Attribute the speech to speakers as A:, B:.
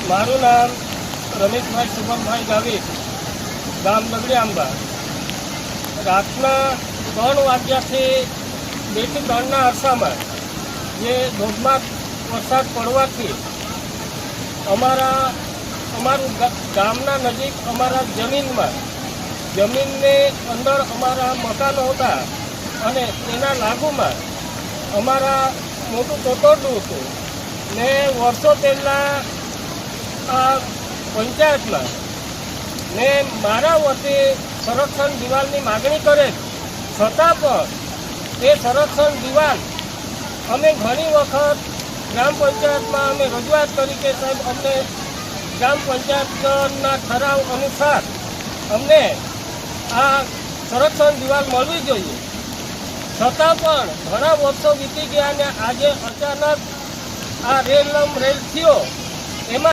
A: મારું નામ રમેશભાઈ શુભમભાઈ ગાવિત, ગામ નગડી આંબા. રાતના 3 વાગ્યાથી 2 થી 3ના અરસામાં જે ધોધમાર વરસાદ પડવાથી અમારું ગામના નજીક અમારા જમીનની અંદર અમારા મકાનો હતા અને તેના લાગુમાં અમારા મોટું તોતરડું હતું ને વર્ષો પહેલાં આ પંચાયતમાં ને મારા વતી સંરક્ષણ દિવાલની માગણી કરે, છતાં પણ એ સંરક્ષણ દિવાલ અમે ઘણી વખત ગ્રામ પંચાયતમાં અમે રજૂઆત કરી કે સાહેબ અમને ગ્રામ પંચાયતના ઠરાવ અનુસાર અમને આ સંરક્ષણ દિવાલ મળવી જોઈએ, છતાં પણ ઘણા વર્ષો વીતી ગયા અને આજે અચાનક આ રેલ થયો એમાં